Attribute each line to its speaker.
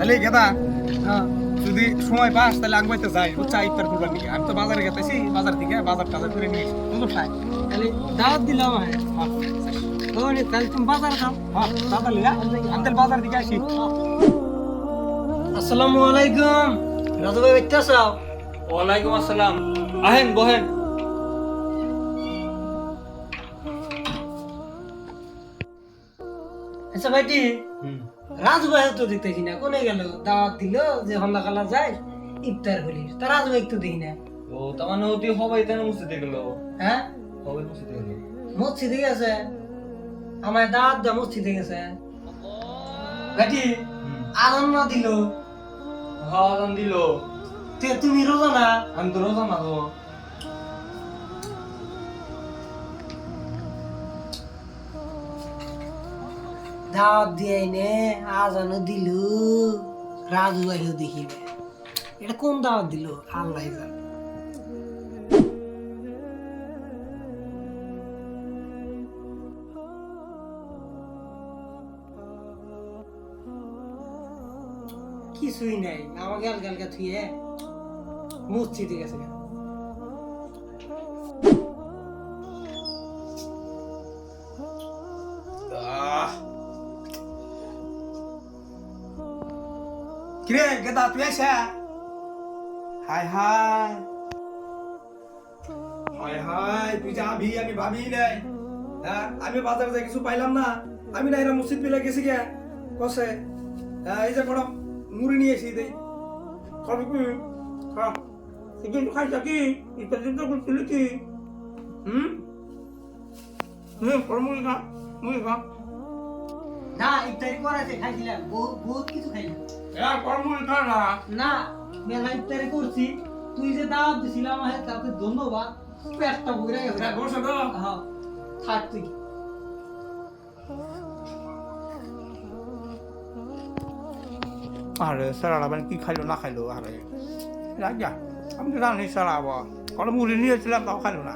Speaker 1: তাহলে গেদা
Speaker 2: হ্যাঁ
Speaker 1: যদি সময় পাস তাহলে আঙ্গুইতে যাই বুঝছা ইফতার করবার নিয়ে আমি তো বাজারে গেতেছি বাজার থেকে বাজার টাজার করে নিয়ে এসি বুঝছো ভাই
Speaker 2: তাহলে দাওয়াত দিলাম হ্যাঁ তাহলে তুমি বাজার যাও
Speaker 1: হ্যাঁ দাদা লিয়া আমি তাহলে বাজার দিকে আসি
Speaker 2: আসসালামু আলাইকুম রাজু ভাই বেঁচে আছো?
Speaker 1: ওয়ালাইকুম আসসালাম আহেন বহেন
Speaker 2: আচ্ছা ভাইটি রাজু ভাই তো দেখতেছি না কোনে গেল দাওয়াত দিল যে সন্ধ্যাকালা যায় ইফতার করিস তা রাজু ভাই তো দেখি না
Speaker 3: ও তার মানে ওটি হবাই তাই মসজিদে গেল
Speaker 2: হ্যাঁ
Speaker 3: হবাই মসজিদে গেল
Speaker 2: মসজিদে গেছে আমার দাওয়াত দেওয়া মসজিদে গেছে ভাইটি আজান না দিল
Speaker 3: হ্যাঁ আজান দিল
Speaker 2: তুমি রোজা না
Speaker 3: আমি তো রোজা না তো
Speaker 2: দাওয়াত দিয়ে নে আজানও দিল রাজু ভাইও দেখিলে এটা কোন দাওয়াত দিল আল্লাহ জানে কিছুই নাই আমাকে আলগা থুয়ে মসজিদে গেছে
Speaker 1: কিরে গেদা তুই আসা হাই হাই হাই হাই তুই যাবি আমি ভাবি নাই হ্যাঁ আমি বাজারে যাই কিছু পাইলাম না আমি না এরা মসজিদ পেলে গেছি গে কসে হ্যাঁ এই যে বড় মুড়ি নিয়ে এসি দেই খাবি কি খা এগুলো খাইছা কি এটা চিন্তা করছিলি কি হুম বড় মুড়ি খা
Speaker 2: না ইফতারি করাতে খাইছিলাম বহুত কিছু খাইলাম
Speaker 1: বড় মুড়ি খা না
Speaker 2: না মেলা ইফতারি করছি তুই যে দাওয়াত দিছিলাম আমাকে তাতে ধন্যবাদ পেটটা ভরে গেছে
Speaker 1: বসে তো
Speaker 2: হ্যাঁ থাক তুই
Speaker 1: আরে সারা মানে কি খাইলো না খাইলো আরে রাজা আমি তো জানি সারা কোনো মুড়ি নিয়েছিলাম তাও খাইলো না